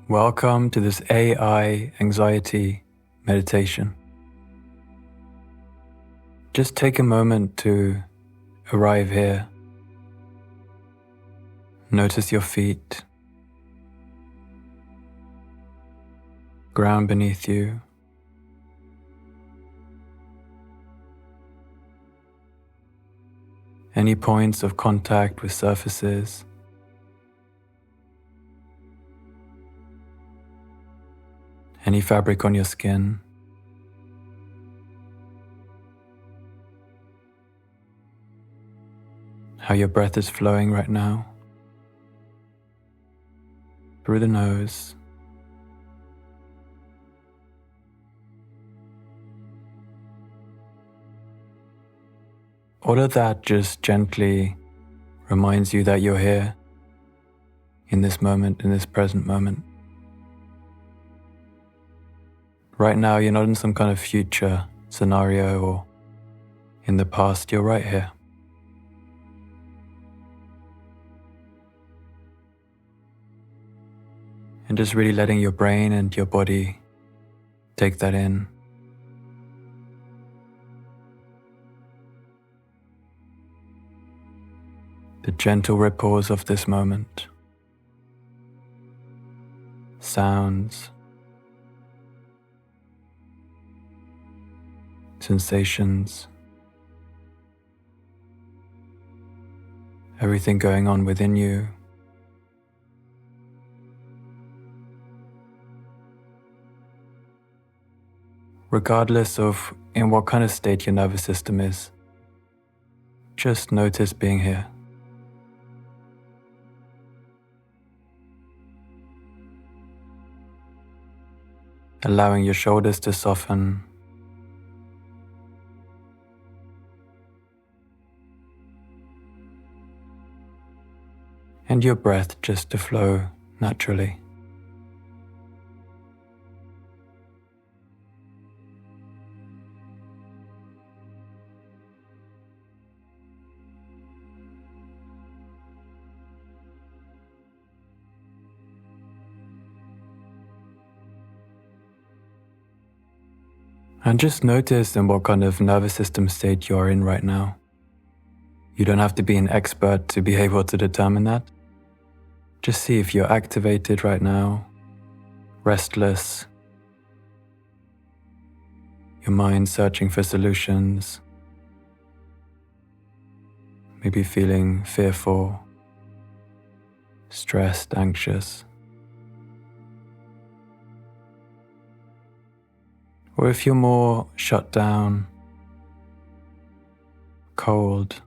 Welcome to this AI anxiety meditation. Just take a moment to arrive here. Notice your feet, ground beneath you. Any points of contact with surfaces. Any fabric on your skin. How your breath is flowing right now. Through the nose. All of that just gently reminds you that you're here in this moment, in this present moment. Right now, you're not in some kind of future scenario or in the past, you're right here. And just really letting your brain and your body take that in. The gentle ripples of this moment. Sounds. Sensations. Everything going on within you. Regardless of in what kind of state your nervous system is, just notice being here. Allowing your shoulders to soften. And your breath just to flow naturally. And just notice in what kind of nervous system state you're in right now. You don't have to be an expert to be able to determine that. Just see if you're activated right now, restless, your mind searching for solutions, maybe feeling fearful, stressed, anxious. Or if you're more shut down, cold,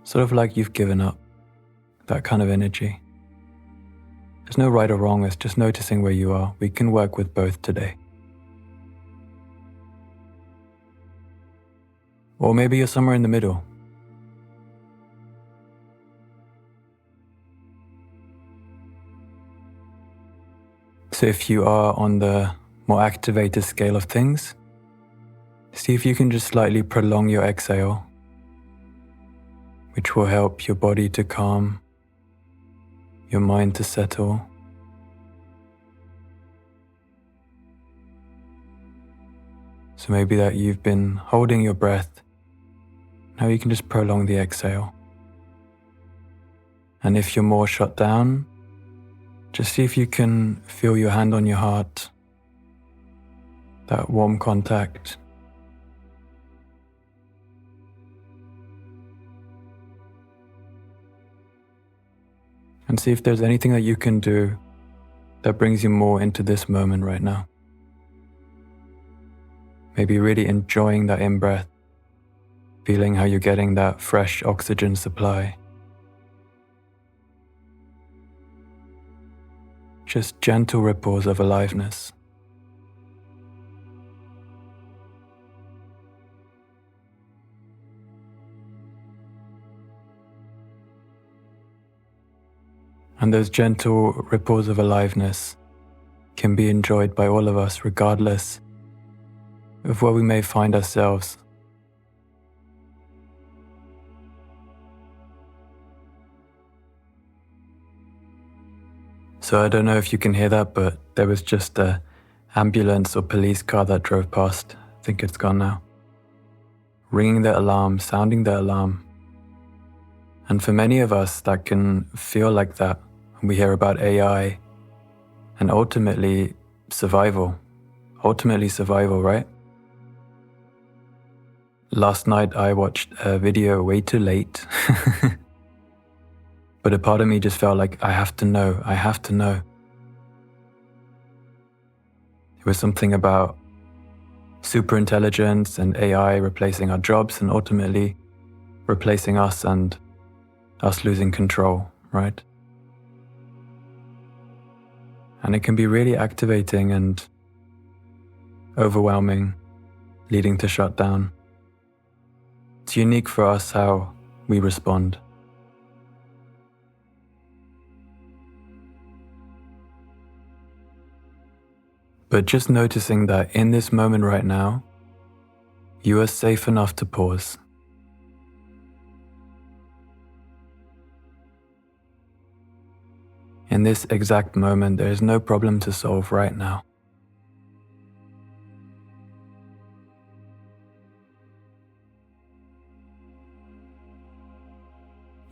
sort of like you've given up, that kind of energy. There's no right or wrong, it's just noticing where you are. We can work with both today. Or maybe you're somewhere in the middle. So if you are on the more activated scale of things, see if you can just slightly prolong your exhale, which will help your body to calm, your mind to settle. So maybe that you've been holding your breath, now you can just prolong the exhale. And if you're more shut down, just see if you can feel your hand on your heart, that warm contact. And see if there's anything that you can do that brings you more into this moment right now. Maybe really enjoying that in-breath, feeling how you're getting that fresh oxygen supply. Just gentle ripples of aliveness. And those gentle ripples of aliveness can be enjoyed by all of us regardless of where we may find ourselves. So I don't know if you can hear that, but there was just a ambulance or police car that drove past. I think it's gone now. Ringing the alarm, sounding the alarm. And for many of us, that can feel like that when we hear about AI and ultimately survival. Ultimately survival, right? Last night I watched a video way too late. But a part of me just felt like I have to know. It was something about superintelligence and AI replacing our jobs and ultimately replacing us and us losing control, right? And it can be really activating and overwhelming, leading to shutdown. It's unique for us how we respond. But just noticing that in this moment right now, you are safe enough to pause. In this exact moment, there is no problem to solve right now.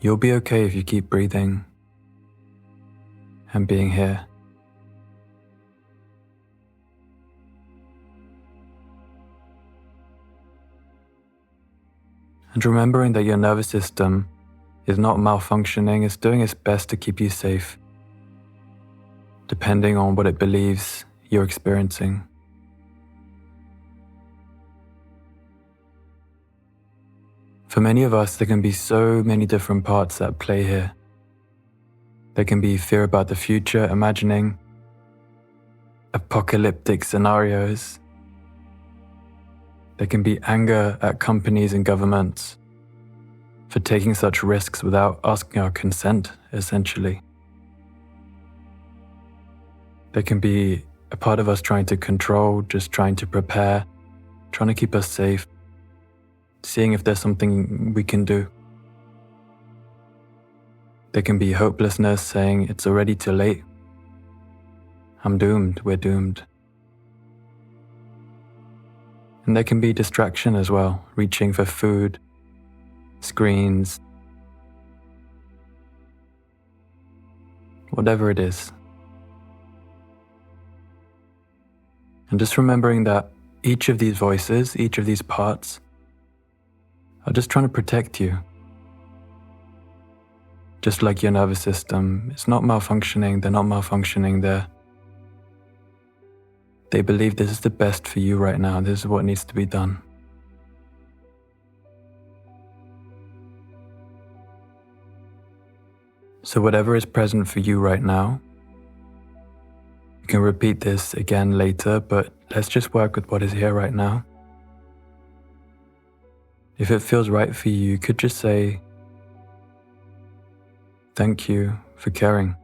You'll be okay if you keep breathing and being here. And remembering that your nervous system is not malfunctioning, it's doing its best to keep you safe, depending on what it believes you're experiencing. For many of us, there can be so many different parts at play here. There can be fear about the future, imagining apocalyptic scenarios. There can be anger at companies and governments for taking such risks without asking our consent, essentially. There can be a part of us trying to control, just trying to prepare, trying to keep us safe, seeing if there's something we can do. There can be hopelessness, saying it's already too late. I'm doomed, we're doomed. And there can be distraction as well, reaching for food, screens, whatever it is. And just remembering that each of these voices, each of these parts, are just trying to protect you. Just like your nervous system, it's not malfunctioning, they're not malfunctioning, they believe this is the best for you right now, this is what needs to be done. So whatever is present for you right now, you can repeat this again later, but let's just work with what is here right now. If it feels right for you, you could just say, "Thank you for caring."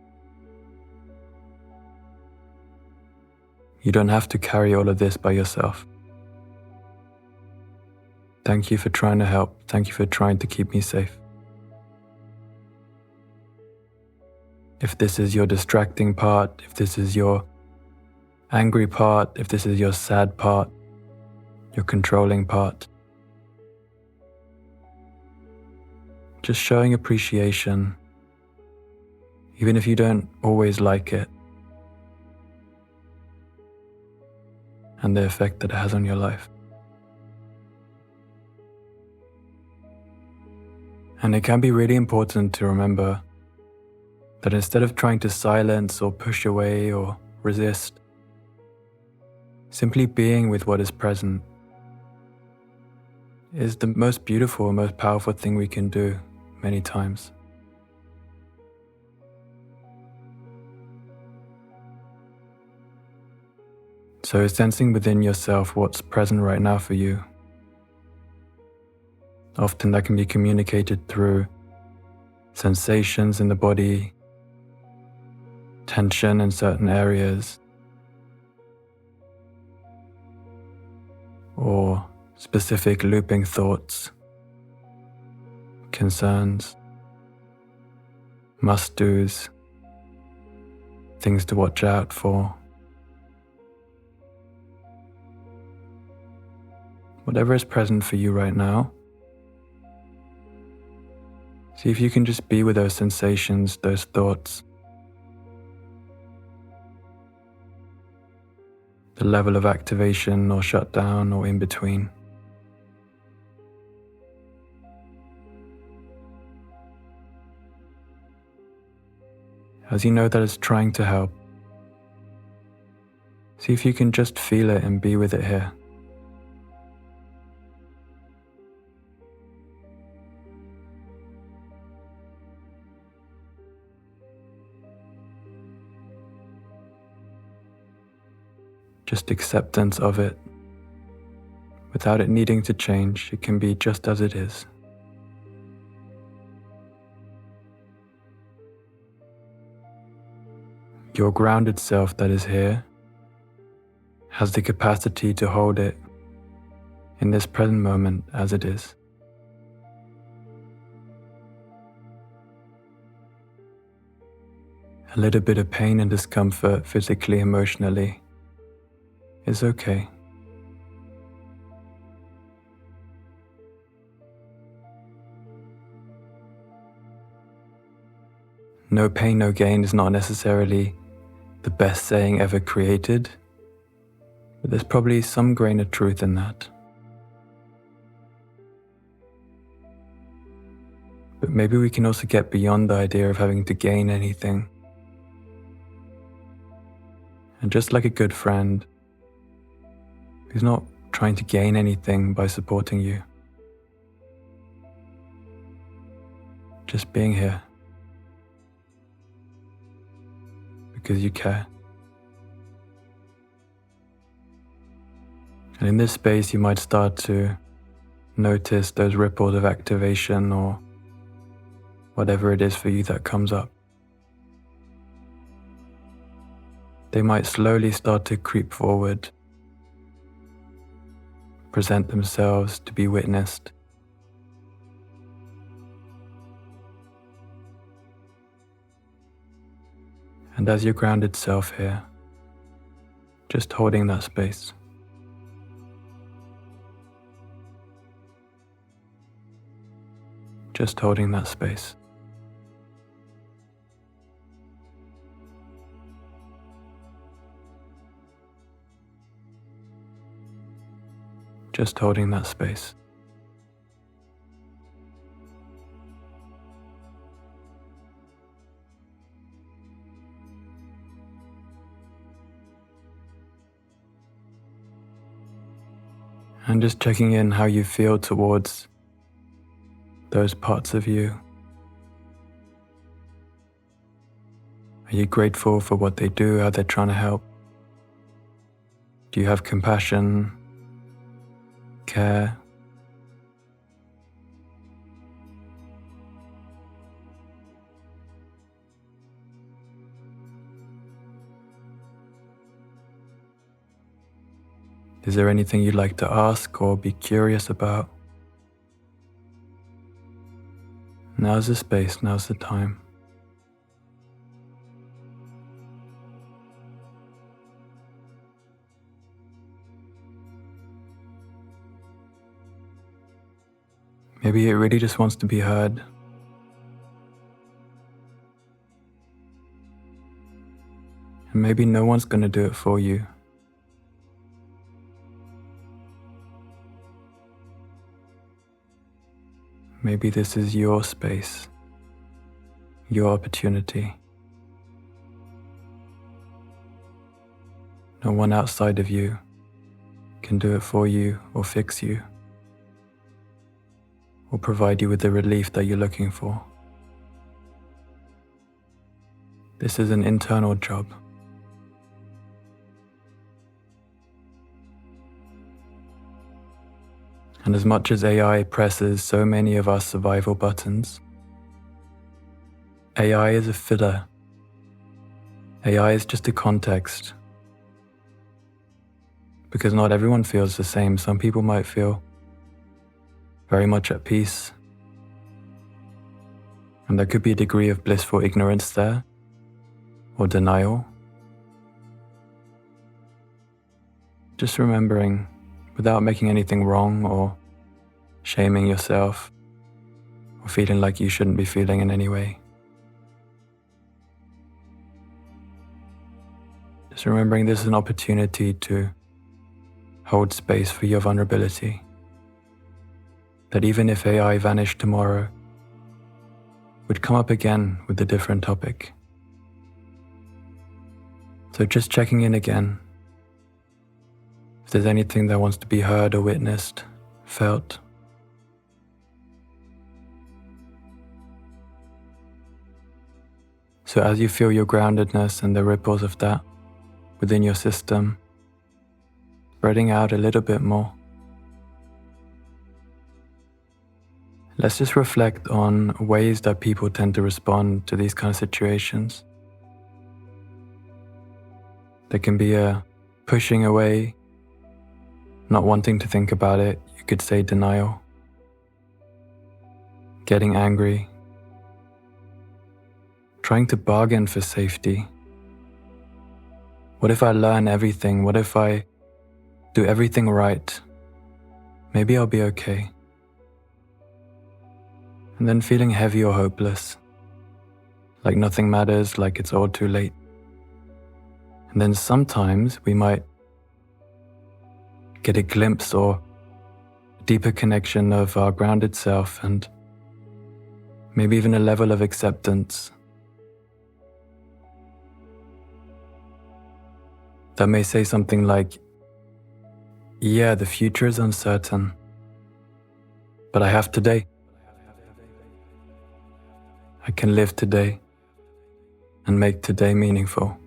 You don't have to carry all of this by yourself. Thank you for trying to help. Thank you for trying to keep me safe. If this is your distracting part, if this is your angry part, if this is your sad part, your controlling part, just showing appreciation, even if you don't always like it, and the effect that it has on your life. And it can be really important to remember that instead of trying to silence or push away or resist, simply being with what is present is the most beautiful, most powerful thing we can do many times. So sensing within yourself what's present right now for you. Often that can be communicated through sensations in the body, tension in certain areas, or specific looping thoughts, concerns, must-dos, things to watch out for. Whatever is present for you right now, see if you can just be with those sensations, those thoughts, the level of activation or shutdown or in between. As you know that it's trying to help, see if you can just feel it and be with it here. Just acceptance of it. Without it needing to change, it can be just as it is. Your grounded self that is here has the capacity to hold it in this present moment as it is. A little bit of pain and discomfort physically, emotionally is okay. No pain, no gain is not necessarily the best saying ever created, but there's probably some grain of truth in that. But maybe we can also get beyond the idea of having to gain anything. And just like a good friend who's not trying to gain anything by supporting you, just being here because you care. And in this space you might start to notice those ripples of activation or whatever it is for you that comes up. They might slowly start to creep forward, present themselves to be witnessed. And as your grounded self here, just holding that space. Just holding that space. Just holding that space. And just checking in how you feel towards those parts of you. Are you grateful for what they do, how they're trying to help? Do you have compassion, care? Is there anything you'd like to ask or be curious about? Now's the space, now's the time. Maybe it really just wants to be heard. And maybe no one's going to do it for you. Maybe this is your space, your opportunity. No one outside of you can do it for you or fix you or provide you with the relief that you're looking for. This is an internal job. And as much as AI presses so many of our survival buttons, AI is a filler. AI is just a context. Because not everyone feels the same. Some people might feel very much at peace. And there could be a degree of blissful ignorance there. or denial. Just remembering, without making anything wrong or shaming yourself or feeling like you shouldn't be feeling in any way. Just remembering this is an opportunity to hold space for your vulnerability. That even if AI vanished tomorrow, would come up again with a different topic. So just checking in again. If there's anything that wants to be heard or witnessed, felt. So as you feel your groundedness and the ripples of that within your system, spreading out a little bit more, let's just reflect on ways that people tend to respond to these kind of situations. There can be a pushing away, not wanting to think about it. You could say denial, getting angry, trying to bargain for safety. What if I learn everything? What if I do everything right? Maybe I'll be okay. And then feeling heavy or hopeless, like nothing matters, like it's all too late. And then sometimes we might get a glimpse or a deeper connection of our grounded self, and maybe even a level of acceptance that may say something like, yeah, the future is uncertain, but I have today. I can live today and make today meaningful.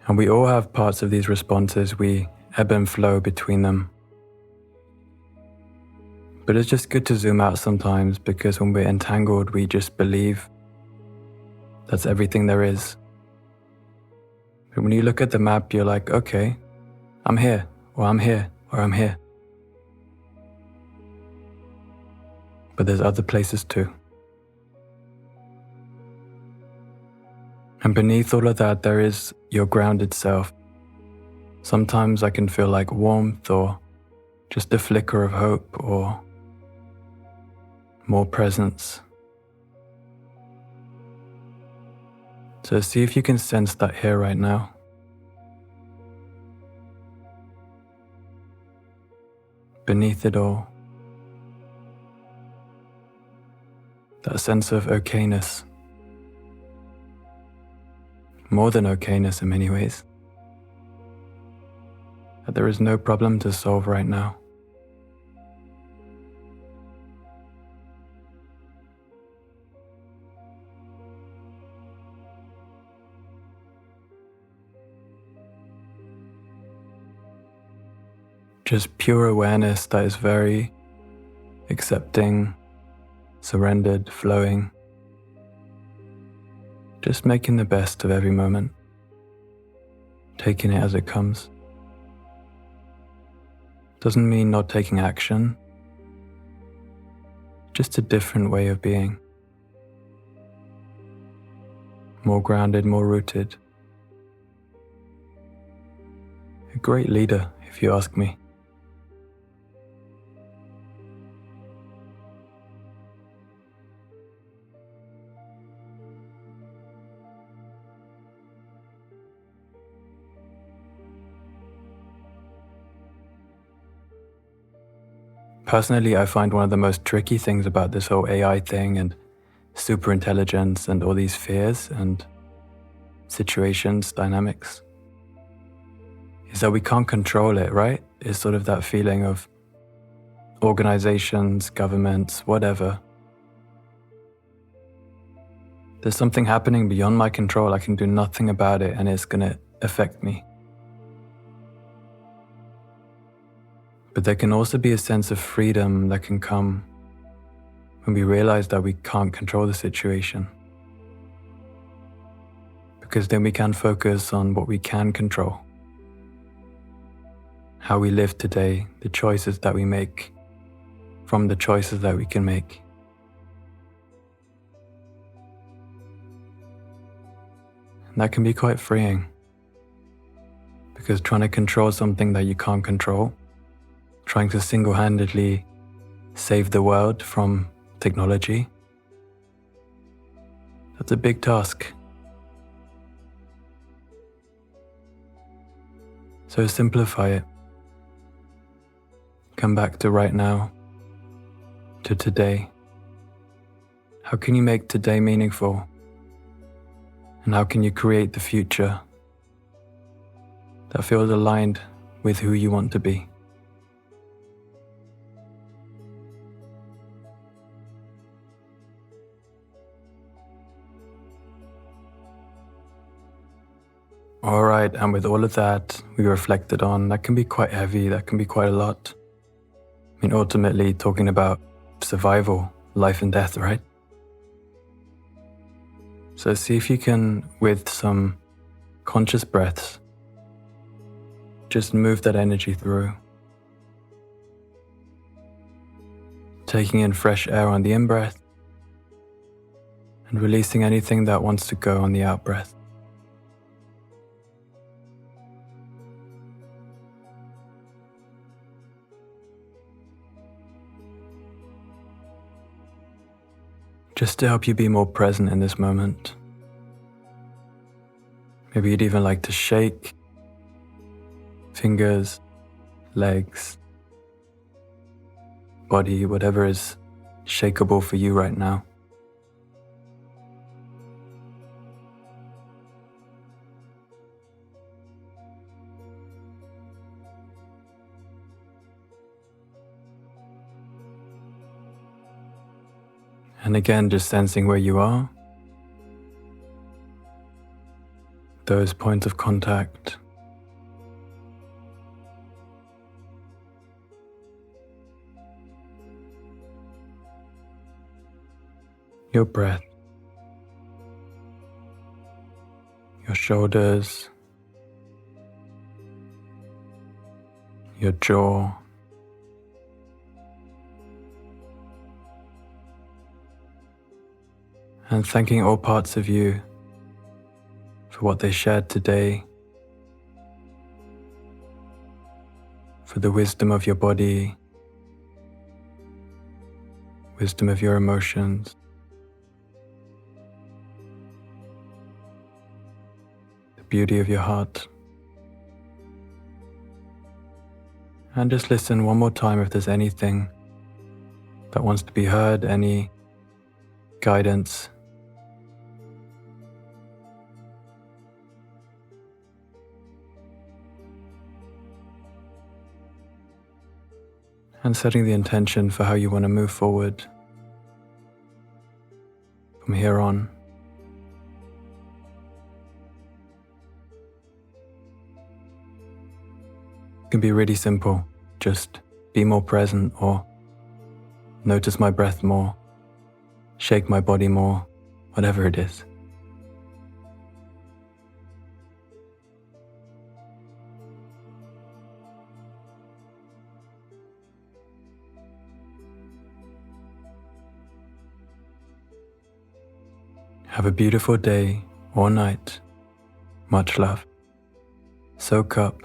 And we all have parts of these responses, we ebb and flow between them. But it's just good to zoom out sometimes, because when we're entangled, we just believe that's everything there is. But when you look at the map, you're like, okay, I'm here, or I'm here, or I'm here. But there's other places too. And beneath all of that, there is your grounded self. Sometimes I can feel like warmth, or just a flicker of hope, or more presence. So see if you can sense that here right now. Beneath it all, that sense of okayness. More than okayness in many ways. That there is no problem to solve right now. Just pure awareness that is very accepting, surrendered, flowing. Just making the best of every moment, taking it as it comes. Doesn't mean not taking action, just a different way of being. More grounded, more rooted. A great leader, if you ask me. Personally, I find one of the most tricky things about this whole AI thing and superintelligence and all these fears and situations, dynamics, is that we can't control it, right? It's sort of that feeling of organizations, governments, whatever. There's something happening beyond my control. I can do nothing about it, and it's going to affect me. But there can also be a sense of freedom that can come when we realize that we can't control the situation. Because then we can focus on what we can control. How we live today, the choices that we make, from the choices that we can make. And that can be quite freeing, because trying to control something that you can't control, trying to single-handedly save the world from technology, that's a big task. So simplify it. Come back to right now, to today. How can you make today meaningful? And how can you create the future that feels aligned with who you want to be? Alright, and with all of that we reflected on, that can be quite heavy, that can be quite a lot. I mean, ultimately talking about survival, life and death, right? So see if you can, with some conscious breaths, just move that energy through. Taking in fresh air on the in-breath and releasing anything that wants to go on the out-breath. Just to help you be more present in this moment. Maybe you'd even like to shake fingers, legs, body, whatever is shakeable for you right now. And again, just sensing where you are, those points of contact, your breath, your shoulders, your jaw, and thanking all parts of you for what they shared today, for the wisdom of your body, wisdom of your emotions, the beauty of your heart. And just listen one more time if there's anything that wants to be heard, any guidance. And setting the intention for how you want to move forward from here on. It can be really simple. Just be more present, or notice my breath more, shake my body more, whatever it is. Have a beautiful day or night. Much love. Soak up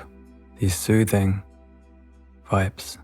these soothing vibes.